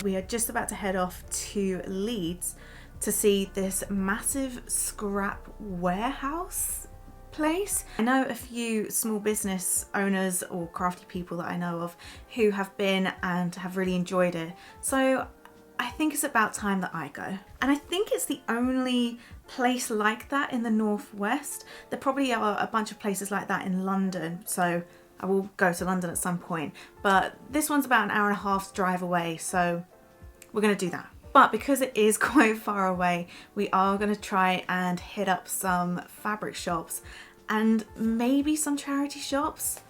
we are just about to head off to Leeds to see this massive scrap warehouse place. I know a few small business owners or crafty people that I know of who have been and have really enjoyed it. So I think it's about time that I go. And I think it's the only place like that in the northwest. There probably are a bunch of places like that in London, so I will go to London at some point. But this one's about an hour and a half's drive away, so we're gonna do that. But because it is quite far away, we are gonna try and hit up some fabric shops and maybe some charity shops.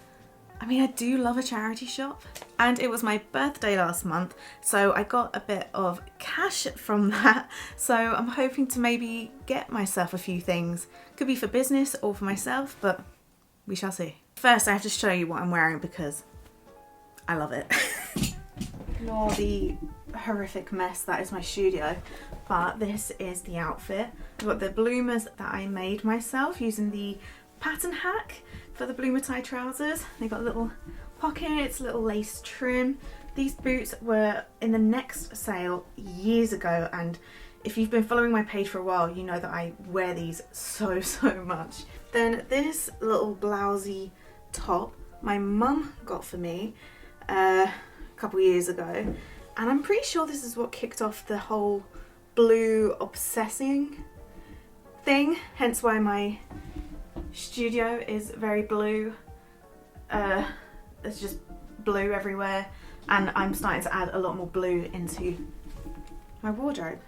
I mean, I do love a charity shop. And it was my birthday last month, so I got a bit of cash from that. So I'm hoping to maybe get myself a few things. Could be for business or for myself, but we shall see. First, I have to show you what I'm wearing because I love it. Ignore the horrific mess that is my studio, but this is the outfit. I've got the bloomers that I made myself using the pattern hack for the bloomer tie trousers. They got little pockets, little lace trim. These boots were in the Next sale years ago, and if you've been following my page for a while, you know that I wear these so much. Then this little blousey top my mum got for me a couple years ago, and I'm pretty sure this is what kicked off the whole blue obsessing thing, hence why my studio is very blue. There's just blue everywhere, and I'm starting to add a lot more blue into my wardrobe.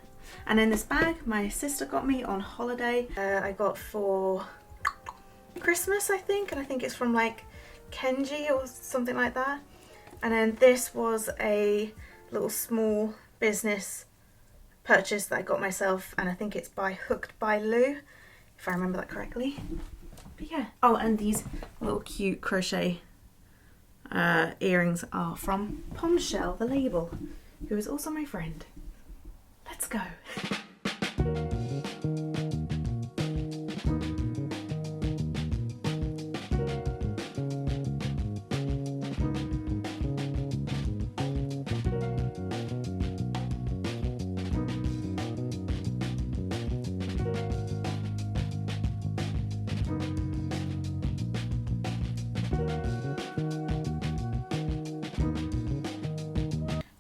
And then this bag my sister got me on holiday. I got for Christmas, I think, and I think it's from like Kenji or something like that. And then this was a little small business purchase that I got myself, and I think it's by Hooked by Lou, if I remember that correctly. But yeah. Oh, and these little cute crochet earrings are from Pomshell, the label, who is also my friend. Let's go.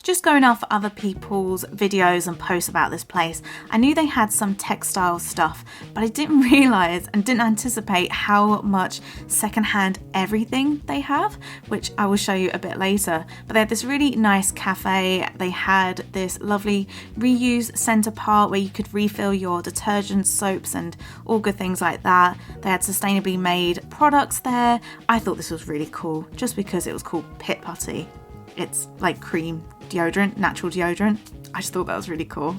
Just going off other people's videos and posts about this place, I knew they had some textile stuff, but I didn't realise and didn't anticipate how much secondhand everything they have, which I will show you a bit later. But they had this really nice cafe. They had this lovely reuse centre part where you could refill your detergents, soaps and all good things like that. They had sustainably made products there. I thought this was really cool just because it was called Pit Putty. It's like cream deodorant, natural deodorant. I just thought that was really cool.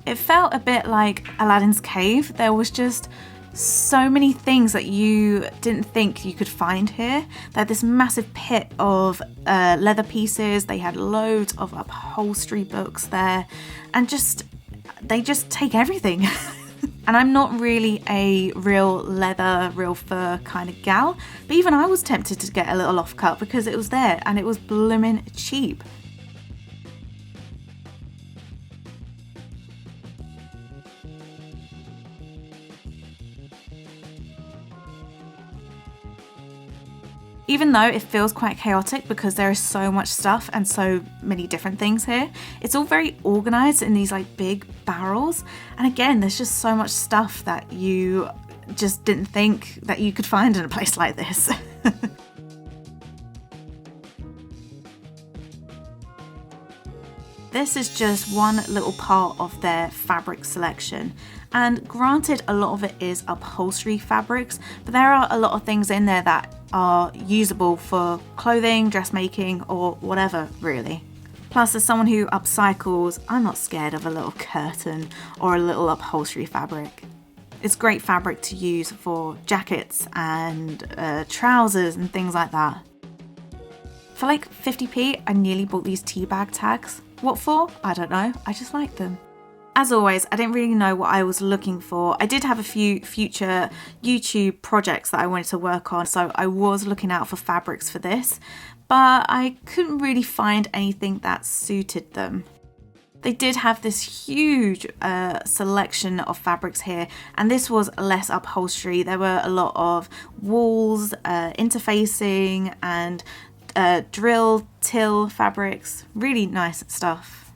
It felt a bit like Aladdin's cave. There was just so many things that you didn't think you could find here. They had this massive pit of leather pieces. They had loads of upholstery books there, and they just take everything. And I'm not really a real leather, real fur kind of gal, but even I was tempted to get a little offcut because it was there and it was blooming cheap. Even though it feels quite chaotic because there is so much stuff and so many different things here, it's all very organised in these like big barrels. And again, there's just so much stuff that you just didn't think that you could find in a place like this. This is just one little part of their fabric selection. And granted, a lot of it is upholstery fabrics, but there are a lot of things in there that are usable for clothing, dressmaking, or whatever, really. Plus, as someone who upcycles, I'm not scared of a little curtain or a little upholstery fabric. It's great fabric to use for jackets and trousers and things like that. For like 50p, I nearly bought these tea bag tags. What for? I don't know. I just like them. As always, I didn't really know what I was looking for. I did have a few future YouTube projects that I wanted to work on, so I was looking out for fabrics for this. but I couldn't really find anything that suited them. They did have this huge selection of fabrics here, and this was less upholstery. There were a lot of walls, interfacing, and drill, till fabrics. Really nice stuff.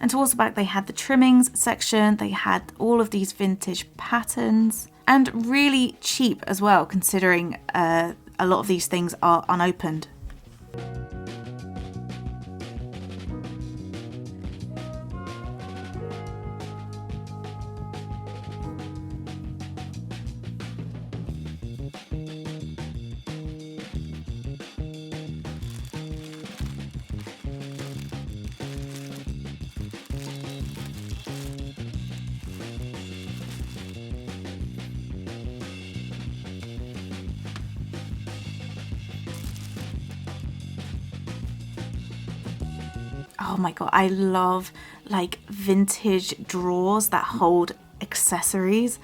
And towards the back they had the trimmings section. They had all of these vintage patterns, and really cheap as well, considering a lot of these things are unopened. Oh my god, I love like vintage drawers that hold accessories.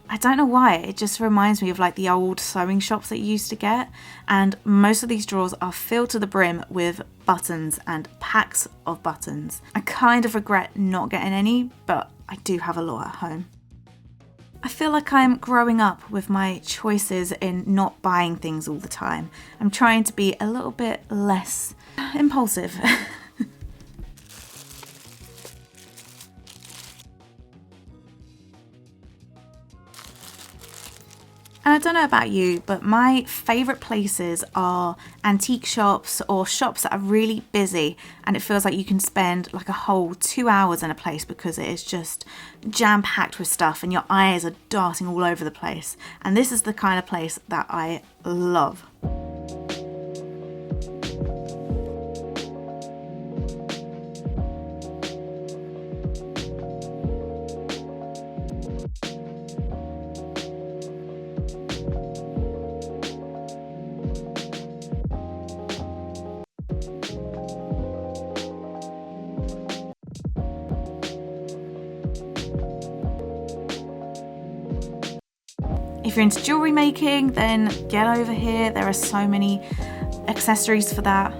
I don't know why, it just reminds me of like the old sewing shops that you used to get, and most of these drawers are filled to the brim with buttons and packs of buttons. I kind of regret not getting any, but I do have a lot at home. I feel like I'm growing up with my choices in not buying things all the time. I'm trying to be a little bit less impulsive. And I don't know about you, but my favourite places are antique shops or shops that are really busy, and it feels like you can spend like a whole 2 hours in a place because it is just jam-packed with stuff and your eyes are darting all over the place. And this is the kind of place that I love. If you're into jewellery making, then get over here. There are so many accessories for that.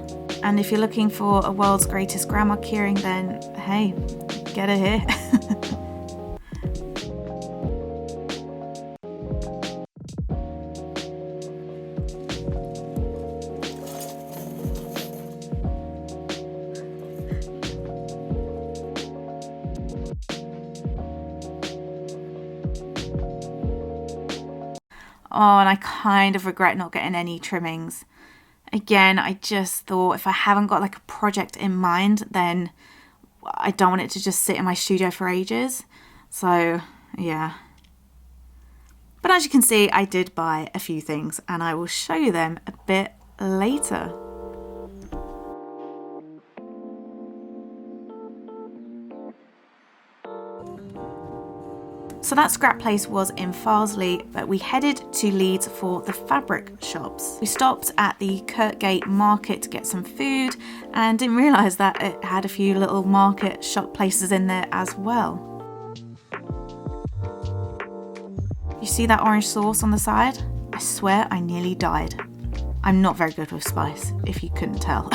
And if you're looking for a world's greatest grandma keyring, then hey, get her here. Oh, and I kind of regret not getting any trimmings. Again, I just thought if I haven't got like a project in mind, then I don't want it to just sit in my studio for ages. So, yeah. But as you can see, I did buy a few things, and I will show you them a bit later. So that scrap place was in Farsley, but we headed to Leeds for the fabric shops. We stopped at the Kirkgate market to get some food and didn't realise that it had a few little market shop places in there as well. You see that orange sauce on the side? I swear I nearly died. I'm not very good with spice, if you couldn't tell.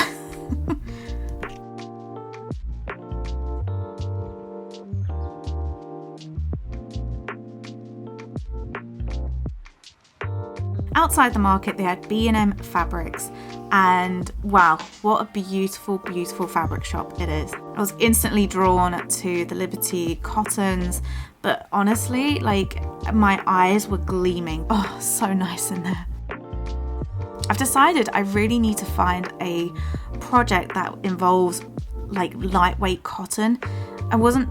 Outside the market they had B&M fabrics, and wow, what a beautiful, beautiful fabric shop it is. I was instantly drawn to the Liberty cottons, but honestly, like, my eyes were gleaming. Oh, so nice in there. I've decided I really need to find a project that involves like lightweight cotton. I wasn't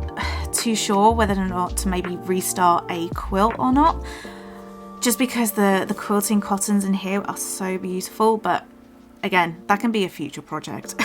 too sure whether or not to maybe restart a quilt or not, just because the quilting cottons in here are so beautiful, but again, that can be a future project.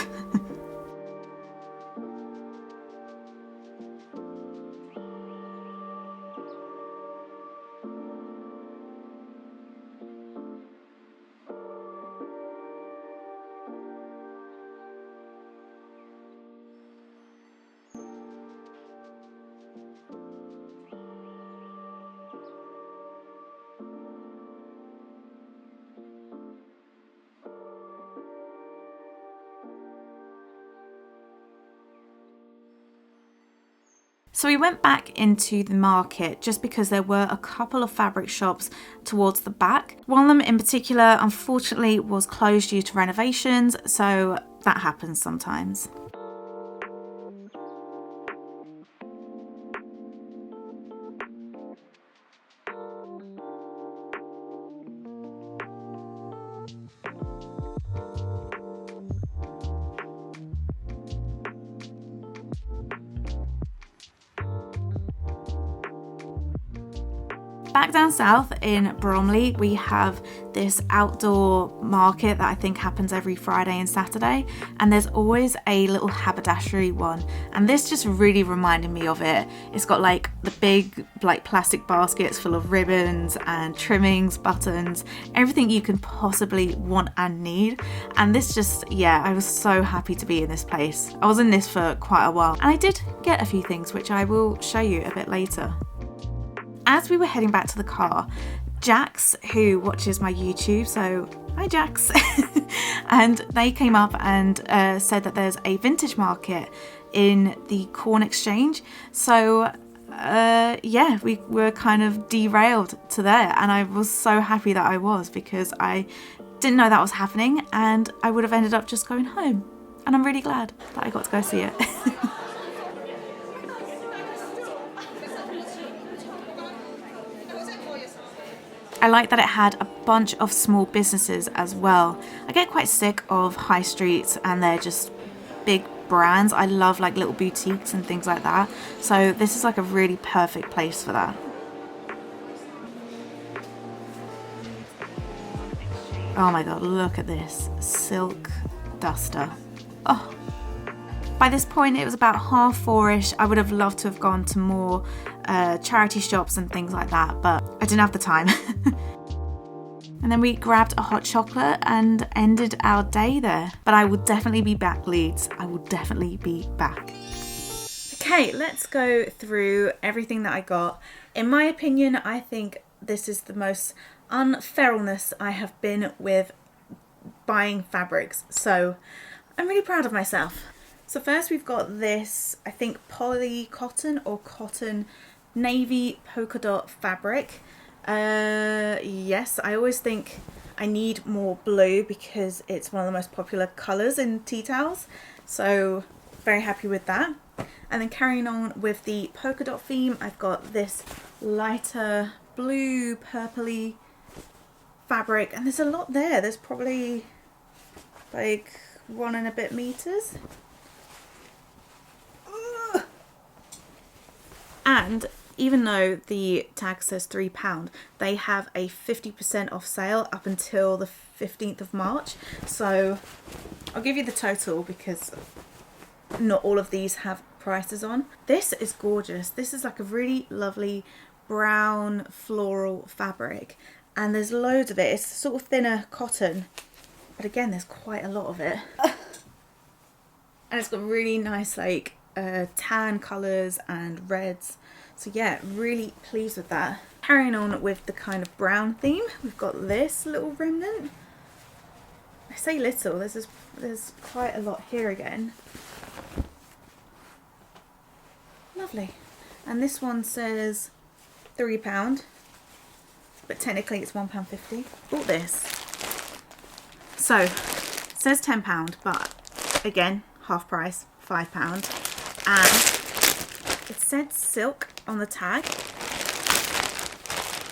So we went back into the market just because there were a couple of fabric shops towards the back. One of them in particular, unfortunately, was closed due to renovations, so that happens sometimes. Back down south in Bromley, we have this outdoor market that I think happens every Friday and Saturday, and there's always a little haberdashery one, and this just really reminded me of it. It's got like the big like plastic baskets full of ribbons and trimmings, buttons, everything you can possibly want and need. And this just, yeah, I was so happy to be in this place. I was in this for quite a while, and I did get a few things which I will show you a bit later. As we were heading back to the car, Jax, who watches my YouTube, so hi Jax, and they came up and said that there's a vintage market in the Corn Exchange. So yeah, we were kind of derailed to there, and I was so happy that I was, because I didn't know that was happening and I would have ended up just going home, and I'm really glad that I got to go see it. I like that it had a bunch of small businesses as well. I get quite sick of high streets and they're just big brands. I love like little boutiques and things like that. So this is like a really perfect place for that. Oh my god, look at this silk duster. Oh. By this point it was about 4:30ish. I would have loved to have gone to more charity shops and things like that, but I didn't have the time. And then we grabbed a hot chocolate and ended our day there. But I will definitely be back, Leeds. I will definitely be back. Okay, let's go through everything that I got. In my opinion, I think this is the most unferalness I have been with buying fabrics. So I'm really proud of myself. So first we've got this, I think poly cotton or cotton navy polka dot fabric. Yes, I always think I need more blue because it's one of the most popular colours in tea towels. So very happy with that. And then carrying on with the polka dot theme, I've got this lighter blue purpley fabric, and there's a lot there. There's probably like 1 and a bit meters. And even though the tag says £3, they have a 50% off sale up until the 15th of March. So I'll give you the total because not all of these have prices on. This is gorgeous. This is like a really lovely brown floral fabric, and there's loads of it. It's sort of thinner cotton, but again there's quite a lot of it. And it's got really nice like tan colours and reds. So yeah, really pleased with that. Carrying on with the kind of brown theme, we've got this little remnant. I say little, there's quite a lot here again. Lovely. And this one says £3, but technically it's £1.50. Bought this. So it says £10, but again, half price, £5. And it said silk on the tag.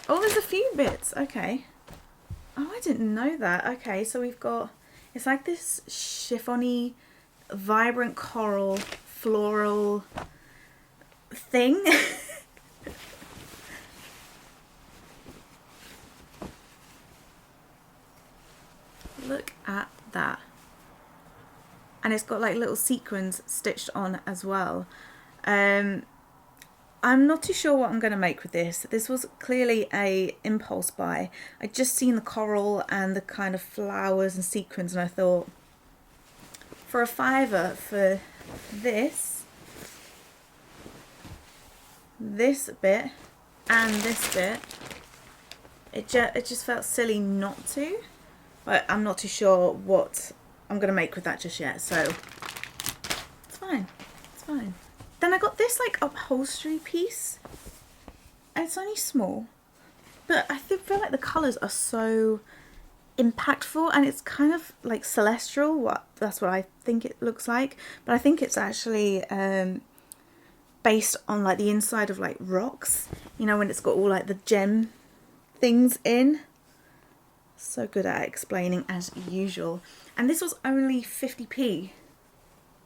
Oh, there's a few bits. Okay. Oh, I didn't know that. Okay, so we've got, it's like this chiffony, vibrant coral, floral thing. Look at that. And it's got like little sequins stitched on as well. I'm not too sure what I'm going to make with this. This was clearly a impulse buy. I'd just seen the coral and the kind of flowers and sequins, and I thought, for a £5 for this bit and this bit, it just felt silly not to. But I'm not too sure what I'm going to make with that just yet, so it's fine. It's fine. then I got this like upholstery piece, and it's only small, but I feel like the colours are so impactful, and it's kind of like celestial. That's what I think it looks like, but I think it's actually based on like the inside of like rocks, you know, when it's got all like the gem things in. So good at explaining as usual. And this was only 50p,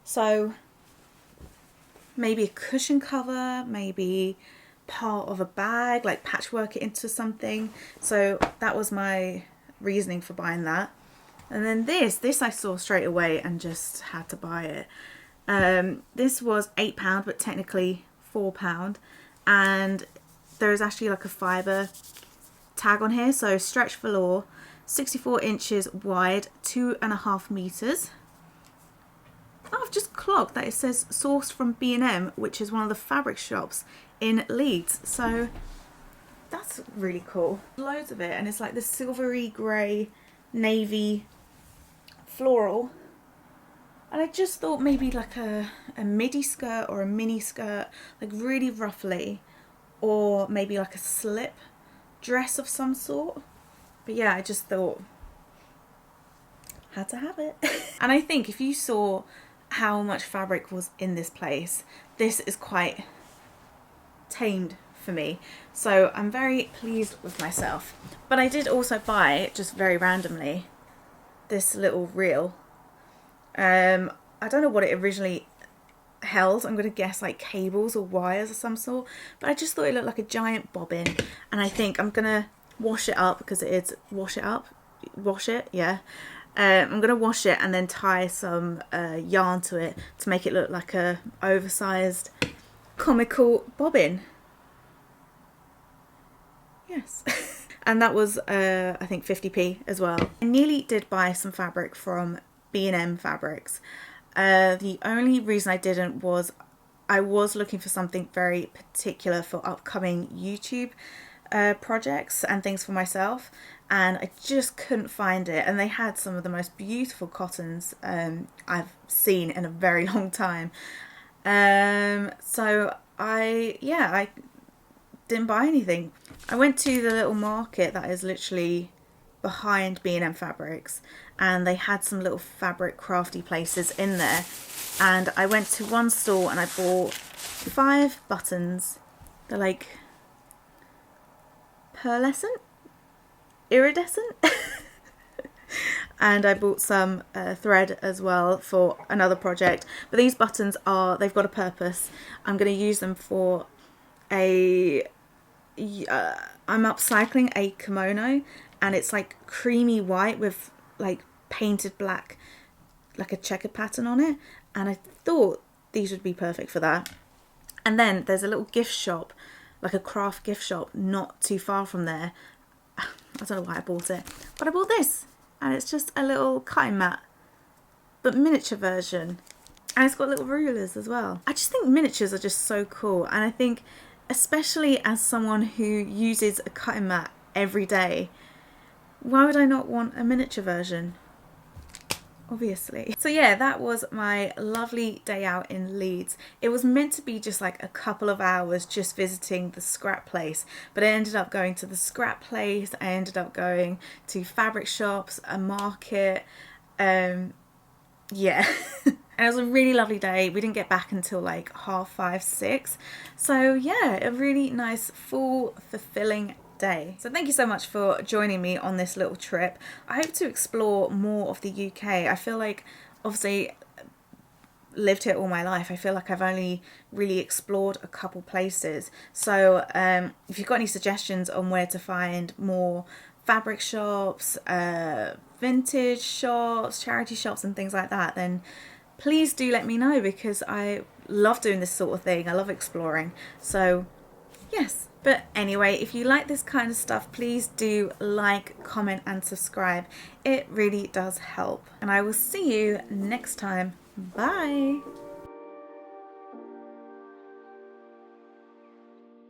so maybe a cushion cover, maybe part of a bag, like patchwork it into something. So that was my reasoning for buying that. And then this I saw straight away and just had to buy it. This was £8, but technically £4, and there is actually like a fibre tag on here. So stretch velour, 64 inches wide, 2.5 meters. Oh, I've just clocked that it says sourced from B&M, which is one of the fabric shops in Leeds. So that's really cool. Loads of it, and it's like this silvery grey navy floral. And I just thought maybe like a midi skirt or a mini skirt, like really roughly, or maybe like a slip dress of some sort. But yeah, I just thought, had to have it. And I think if you saw how much fabric was in this place, this is quite tamed for me. So I'm very pleased with myself. But I did also buy, just very randomly, this little reel. I don't know what it originally held. I'm going to guess like cables or wires of some sort. But I just thought it looked like a giant bobbin. And I think I'm going to wash it up, because it is wash it, yeah. I'm going to wash it and then tie some yarn to it to make it look like a oversized comical bobbin. Yes. And that was I think 50p as well. I nearly did buy some fabric from B&M Fabrics. The only reason I didn't was I was looking for something very particular for upcoming YouTube projects and things for myself, and I just couldn't find it. And they had some of the most beautiful cottons I've seen in a very long time. So I didn't buy anything. I went to the little market that is literally behind B&M Fabrics, and they had some little fabric crafty places in there, and I went to one store and I bought 5 buttons. They're like pearlescent, iridescent. And I bought some thread as well for another project. But these buttons they've got a purpose. I'm going to use them for I'm upcycling a kimono, and it's like creamy white with like painted black, like a checkered pattern on it, and I thought these would be perfect for that. And then there's a little gift shop, like a craft gift shop not too far from there. I don't know why I bought it, but I bought this, and it's just a little cutting mat, but miniature version, and it's got little rulers as well. I just think miniatures are just so cool, and I think especially as someone who uses a cutting mat every day, why would I not want a miniature version? Obviously. So yeah, that was my lovely day out in Leeds. It was meant to be just like a couple of hours just visiting the scrap place, but I ended up going to the scrap place, I ended up going to fabric shops, a market, yeah. And it was a really lovely day. We didn't get back until like 5:30, 6. So yeah, a really nice, full, fulfilling day. So thank you so much for joining me on this little trip. I hope to explore more of the UK. I feel like, obviously, lived here all my life. I feel like I've only really explored a couple places. So if you've got any suggestions on where to find more fabric shops, vintage shops, charity shops and things like that, then please do let me know, because I love doing this sort of thing. I love exploring. So yes. But anyway, if you like this kind of stuff, please do like, comment and subscribe. It really does help. And I will see you next time. Bye.